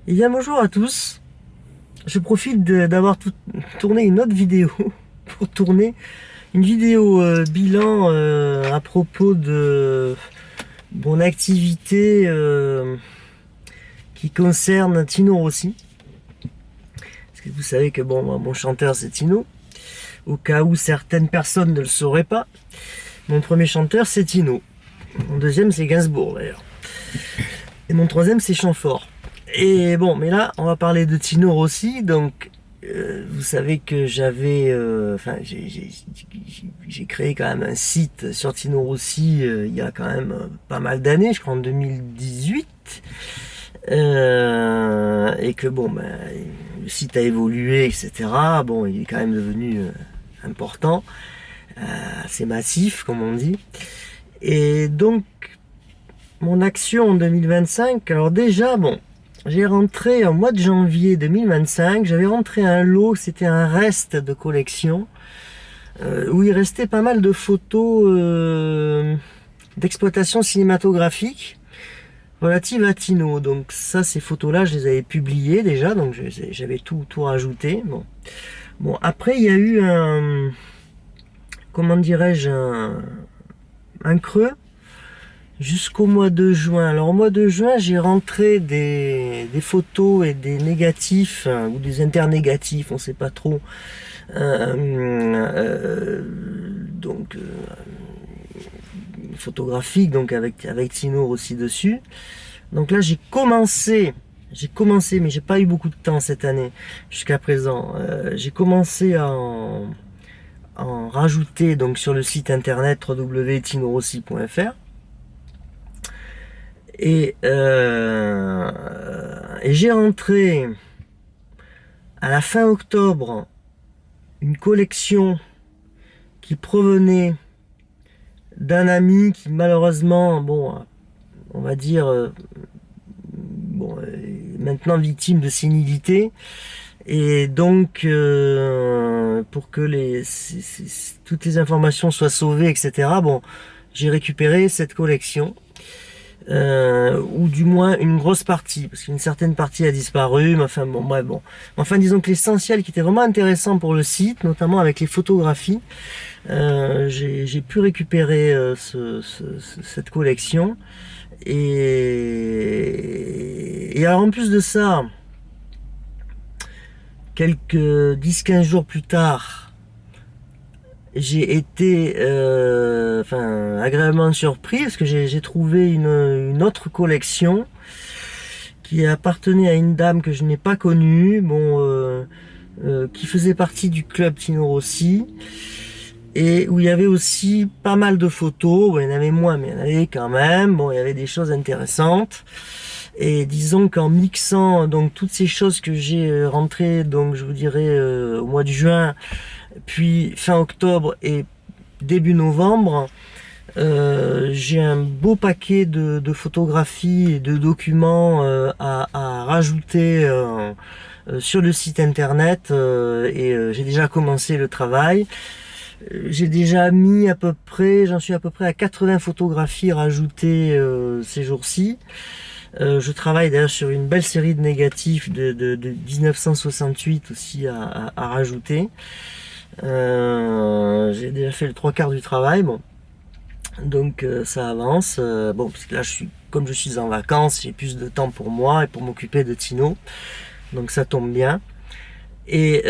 Eh bien bonjour à tous, je profite d'avoir tourné une autre vidéo pour tourner une vidéo bilan à propos de mon activité qui concerne Tino Rossi. Parce que vous savez que bon, mon chanteur c'est Tino, au cas où certaines personnes ne le sauraient pas. Mon premier chanteur c'est Tino, mon deuxième c'est Gainsbourg d'ailleurs, et mon troisième c'est Chamfort. Et bon, mais là, on va parler de Tino Rossi. Donc, vous savez que j'ai créé quand même un site sur Tino Rossi il y a quand même pas mal d'années, je crois en 2018. Et que bon, ben, le site a évolué, etc. Bon, il est quand même devenu important, assez massif, comme on dit. Et donc, mon action en 2025, alors déjà, bon, j'ai rentré au mois de janvier 2025, j'avais rentré un lot, c'était un reste de collection, où il restait pas mal de photos d'exploitation cinématographique relatives à Tino. Donc ça, ces photos-là, je les avais publiées déjà, donc j'avais tout rajouté. Bon, après, il y a eu comment dirais-je, un creux jusqu'au mois de juin. Alors au mois de juin, j'ai rentré des photos et des négatifs ou des internégatifs, on sait pas trop. Donc photographique, donc avec Tino aussi dessus. Donc là j'ai commencé, mais j'ai pas eu beaucoup de temps cette année jusqu'à présent. J'ai commencé à en rajouter donc sur le site internet www.tinorossi.fr. Et j'ai rentré à la fin octobre une collection qui provenait d'un ami qui malheureusement, bon, on va dire, bon, est maintenant victime de sénilité. Et donc, pour que toutes les informations soient sauvées, etc., bon, j'ai récupéré cette collection. Ou du moins une grosse partie, parce qu'une certaine partie a disparu, mais enfin bon, bref, bon. Enfin, disons que l'essentiel qui était vraiment intéressant pour le site, notamment avec les photographies, j'ai pu récupérer cette collection. Et alors en plus de ça, quelques 10-15 jours plus tard, j'ai été agréablement surpris parce que j'ai trouvé une autre collection qui appartenait à une dame que je n'ai pas connue, bon, qui faisait partie du club Tino Rossi, et où il y avait aussi pas mal de photos. Bon, il y en avait moins, mais il y en avait quand même. Bon, il y avait des choses intéressantes. Et disons qu'en mixant donc toutes ces choses que j'ai rentrées, donc je vous dirais au mois de juin, puis fin octobre et début novembre, j'ai un beau paquet de photographies et de documents à rajouter sur le site internet, et j'ai déjà commencé le travail. J'ai déjà mis j'en suis à peu près à 80 photographies rajoutées ces jours-ci. Je travaille d'ailleurs sur une belle série de négatifs de 1968 aussi à rajouter. J'ai déjà fait le trois quarts du travail, bon, donc ça avance. Bon, parce que là, comme je suis en vacances, j'ai plus de temps pour moi et pour m'occuper de Tino, donc ça tombe bien. Et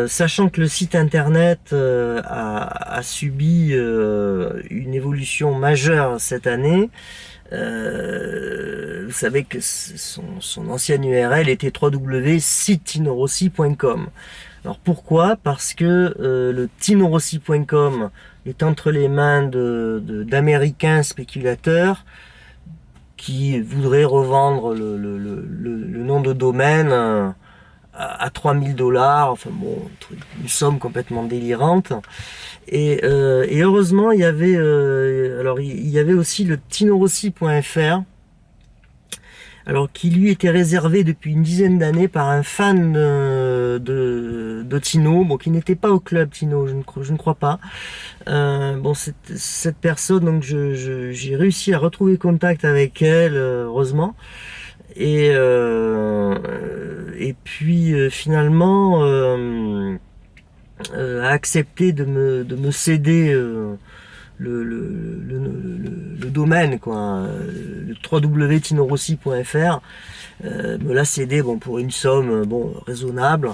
sachant que le site internet a subi une évolution majeure cette année, vous savez que son ancienne URL était www.sitetinorossi.com. Alors pourquoi? Parce que le tinorossi.com est entre les mains d'américains spéculateurs qui voudraient revendre le nom de domaine à 3000 $, enfin bon, une somme complètement délirante. Et heureusement, il y avait aussi le tinorossi.fr, alors qui lui était réservé depuis une dizaine d'années par un fan de Tino, bon, qui n'était pas au club Tino, je ne crois pas. Bon, cette personne, donc j'ai réussi à retrouver contact avec elle, heureusement. Et puis finalement a accepté de me céder le domaine, quoi, le www.tinorossi.fr, me l'a cédé, bon, pour une somme, bon, raisonnable.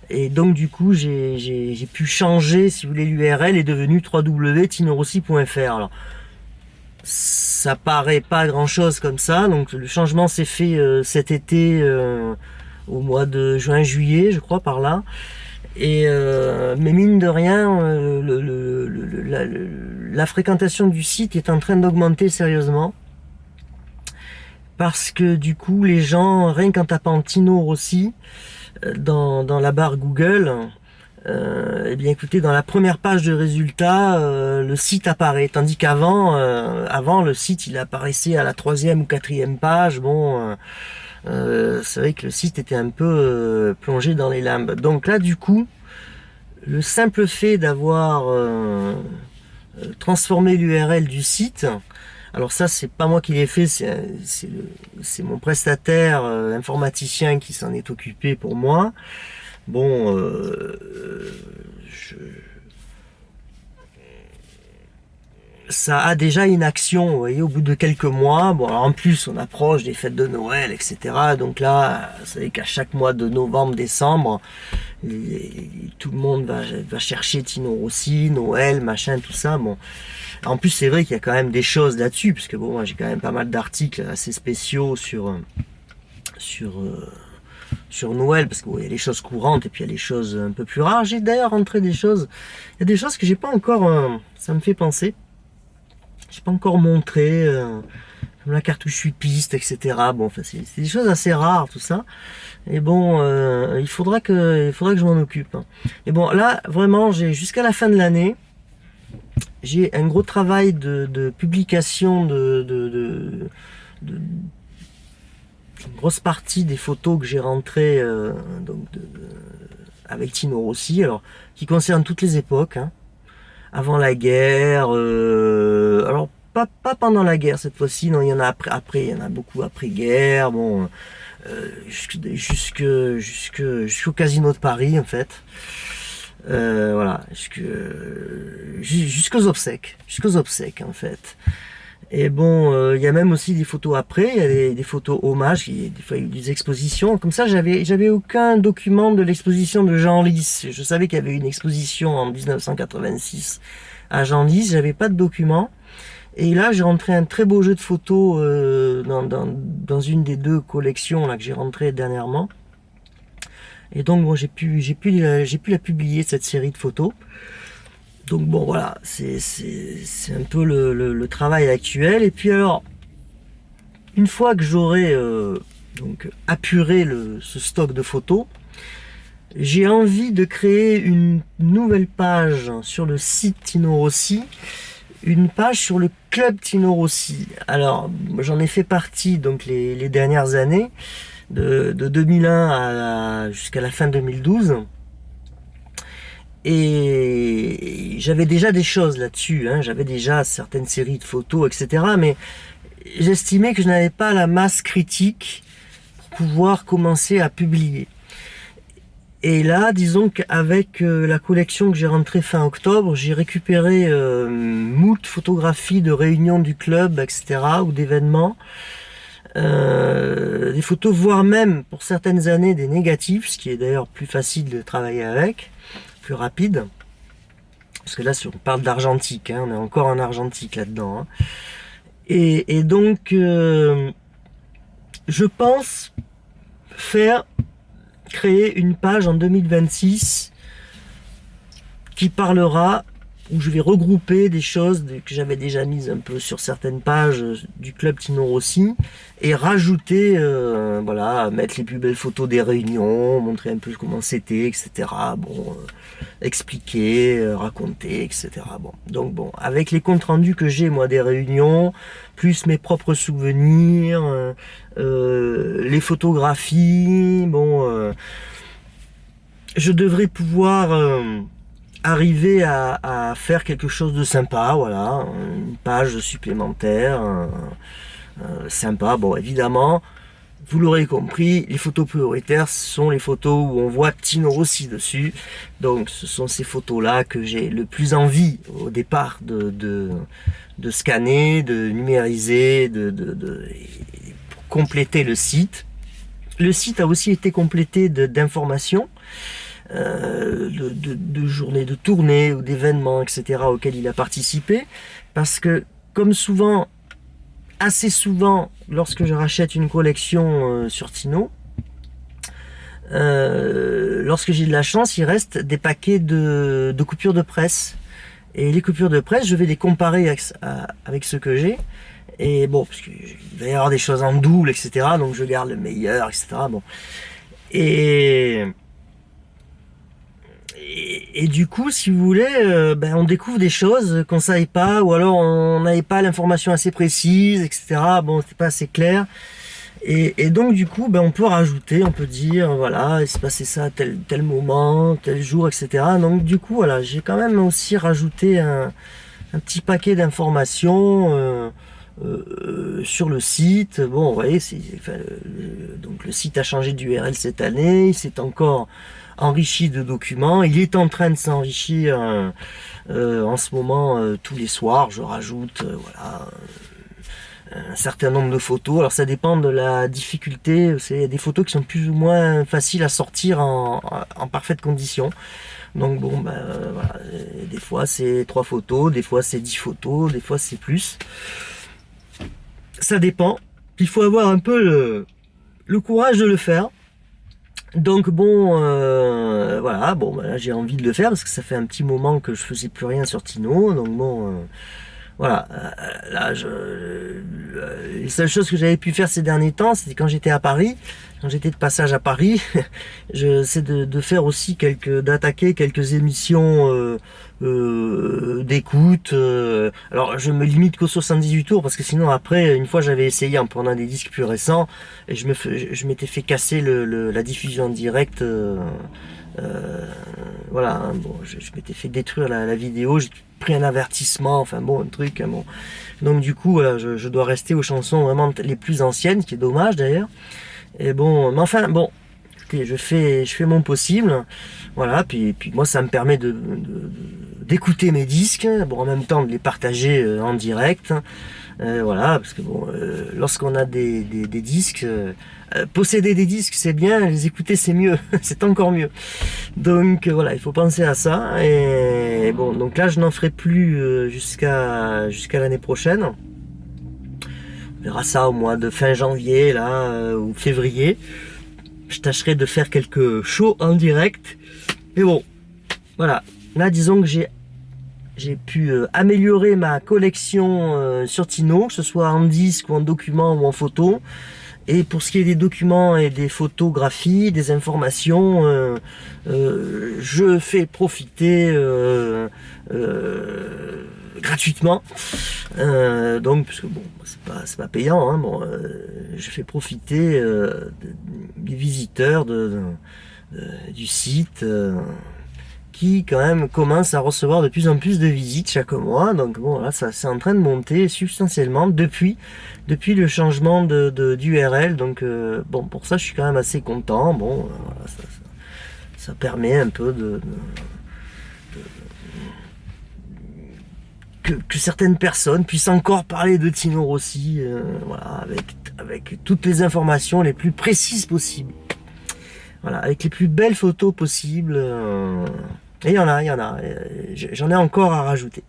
Et donc du coup j'ai pu changer, si vous voulez, l'URL est devenue www.tinorossi.fr. Alors ça paraît pas grand chose comme ça, donc le changement s'est fait cet été, au mois de juin-juillet, je crois, par là. Mais mine de rien, la fréquentation du site est en train d'augmenter sérieusement. Parce que du coup, les gens, rien qu'en tapant Tino Rossi dans la barre Google, eh bien écoutez, dans la première page de résultats, le site apparaît. Tandis qu'avant, avant, le site il apparaissait à la 3e ou 4e page. Bon, c'est vrai que le site était un peu plongé dans les limbes. Donc là, du coup, le simple fait d'avoir transformé l'URL du site, alors ça c'est pas moi qui l'ai fait, c'est mon prestataire informaticien qui s'en est occupé pour moi. Bon, ça a déjà une action, vous voyez, au bout de quelques mois. Bon, alors en plus, on approche des fêtes de Noël, etc. Donc là, vous savez qu'à chaque mois de novembre, décembre, tout le monde va chercher Tino Rossi, Noël, machin, tout ça. Bon, en plus, c'est vrai qu'il y a quand même des choses là-dessus, parce que bon, moi, j'ai quand même pas mal d'articles assez spéciaux sur, sur Noël, parce qu'il y a les choses courantes et puis il y a les choses un peu plus rares. J'ai d'ailleurs rentré des choses, il y a des choses que j'ai pas encore, ça me fait penser. J'ai pas encore montré, comme la cartouche 8 pistes, etc. Bon, enfin, c'est des choses assez rares, tout ça. Et bon, il faudra que je m'en occupe. Et bon, là, vraiment, j'ai jusqu'à la fin de l'année, j'ai un gros travail de publication une grosse partie des photos que j'ai rentrées avec Tino Rossi, alors qui concerne toutes les époques, hein. Avant la guerre, alors pas pendant la guerre cette fois-ci, non, il y en a après, il y en a beaucoup après-guerre, bon, jusqu'au Casino de Paris en fait, voilà, jusqu'aux obsèques, en fait. Et bon, il y a même aussi des photos après, il y a des photos hommages, des fois il y a eu des expositions. Comme ça, j'avais aucun document de l'exposition de Genlis. Je savais qu'il y avait une exposition en 1986 à Genlis, j'avais pas de document. Et là, j'ai rentré un très beau jeu de photos dans une des deux collections là que j'ai rentré dernièrement. Et donc bon, j'ai pu la publier, cette série de photos. Donc bon, voilà, c'est un peu le travail actuel. Et puis alors, une fois que j'aurai donc apuré ce stock de photos, j'ai envie de créer une nouvelle page sur le site Tino Rossi, une page sur le club Tino Rossi. Alors, j'en ai fait partie donc les dernières années, de 2001 jusqu'à la fin 2012. Et j'avais déjà des choses là-dessus, hein. J'avais déjà certaines séries de photos, etc. Mais j'estimais que je n'avais pas la masse critique pour pouvoir commencer à publier. Et là, disons qu'avec la collection que j'ai rentrée fin octobre, j'ai récupéré moult photographies de réunions du club, etc. ou d'événements. Des photos, voire même, pour certaines années, des négatifs, ce qui est d'ailleurs plus facile de travailler avec, plus rapide. Parce que là, si on parle d'argentique, hein, on est encore en argentique là-dedans. Hein. Et donc, je pense créer une page en 2026 qui parlera, où je vais regrouper des choses que j'avais déjà mises un peu sur certaines pages du club Tino Rossi et rajouter, voilà, mettre les plus belles photos des réunions, montrer un peu comment c'était, etc. Bon, expliquer, raconter, etc. Bon, donc bon, avec les comptes rendus que j'ai moi des réunions, plus mes propres souvenirs, les photographies, bon, je devrais pouvoir arriver à faire quelque chose de sympa, voilà, une page supplémentaire, sympa. Bon, évidemment, vous l'aurez compris, les photos prioritaires sont les photos où on voit Tino Rossi dessus. Donc ce sont ces photos-là que j'ai le plus envie au départ de scanner, de numériser, pour compléter le site. Le site a aussi été complété d'informations, de journées de tournée ou d'événements, etc. auxquels il a participé. Parce que, comme souvent, assez souvent, lorsque je rachète une collection sur Tino, lorsque j'ai de la chance, il reste des paquets de coupures de presse. Et les coupures de presse, je vais les comparer avec ce que j'ai. Et bon, parce qu'il va y avoir des choses en double, etc. Donc je garde le meilleur, etc. Bon. Et du coup, si vous voulez, on découvre des choses qu'on savait pas, ou alors on n'avait pas l'information assez précise, etc. Bon, c'était pas assez clair. Et donc du coup, on peut rajouter, on peut dire, voilà, il s'est passé ça à tel moment, tel jour, etc. Donc du coup, voilà, j'ai quand même aussi rajouté un petit paquet d'informations sur le site. Bon, vous voyez, donc le site a changé d'URL cette année, il s'est encore enrichi de documents, il est en train de s'enrichir en ce moment tous les soirs. Je rajoute voilà, un certain nombre de photos. Alors ça dépend de la difficulté. Il y a des photos qui sont plus ou moins faciles à sortir en parfaite condition. Donc bon, voilà. Des fois c'est 3 photos, des fois c'est 10 photos, des fois c'est plus. Ça dépend. Il faut avoir un peu le courage de le faire. Donc bon, voilà, bon, là j'ai envie de le faire parce que ça fait un petit moment que je faisais plus rien sur Tino. Donc bon, voilà, là, les seules choses que j'avais pu faire ces derniers temps, c'était quand j'étais à Paris, quand j'étais de passage à Paris, j'essaie de faire aussi d'attaquer quelques émissions d'écoute. Alors, je me limite qu'aux 78 tours parce que sinon après, une fois j'avais essayé en prenant des disques plus récents et je m'étais fait casser la diffusion en direct. Voilà, hein, bon, je m'étais fait détruire la vidéo, j'ai pris un avertissement, enfin bon, un truc, hein, bon. Donc du coup, voilà, je dois rester aux chansons vraiment les plus anciennes, ce qui est dommage d'ailleurs. Et bon, mais enfin, bon, écoutez, je fais mon possible, voilà, puis moi ça me permet d'écouter mes disques, bon, en même temps de les partager en direct. Voilà, parce que bon, lorsqu'on a des disques, posséder des disques c'est bien, les écouter c'est mieux, c'est encore mieux. Donc voilà, il faut penser à ça. Et bon, donc là je n'en ferai plus jusqu'à l'année prochaine. On verra ça au mois de fin janvier là ou février. Je tâcherai de faire quelques shows en direct. Mais bon, voilà. Là, disons que j'ai pu améliorer ma collection sur Tino, que ce soit en disque ou en document ou en photo. Et pour ce qui est des documents et des photographies, des informations, je fais profiter gratuitement. Donc, parce que bon, c'est pas payant, hein, bon, je fais profiter des visiteurs du site. Qui quand même commence à recevoir de plus en plus de visites chaque mois. Donc bon, là, ça c'est en train de monter substantiellement depuis le changement d'URL. Donc bon, pour ça, je suis quand même assez content. Bon, voilà, ça permet un peu que certaines personnes puissent encore parler de Tino Rossi, voilà, avec toutes les informations les plus précises possibles. Voilà, avec les plus belles photos possibles. Et il y en a. J'en ai encore à rajouter.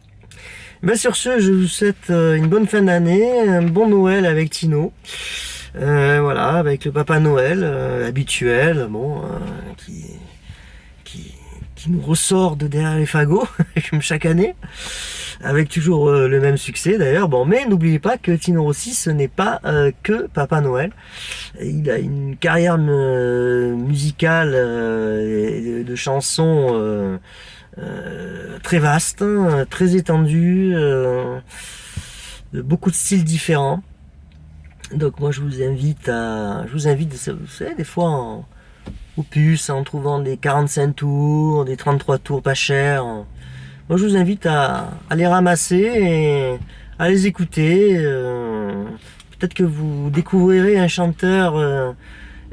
Sur ce, je vous souhaite une bonne fin d'année, un bon Noël avec Tino. Voilà, avec le Papa Noël habituel, bon, qui nous ressort de derrière les fagots, comme chaque année, avec toujours le même succès d'ailleurs. Bon, mais n'oubliez pas que Tino Rossi, ce n'est pas que Papa Noël. Il a une carrière musicale de chansons très vaste, hein, très étendue, de beaucoup de styles différents. Donc moi je vous invite, vous savez, des fois au puce, en trouvant des 45 tours, des 33 tours pas chers. Moi je vous invite à les ramasser et à les écouter. peut-être que vous découvrirez un chanteur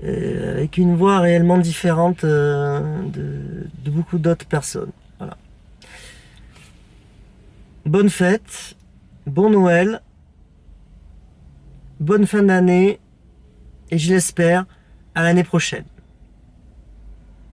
avec une voix réellement différente de beaucoup d'autres personnes. Voilà. Bonne fête, bon Noël, bonne fin d'année, et je l'espère, à l'année prochaine.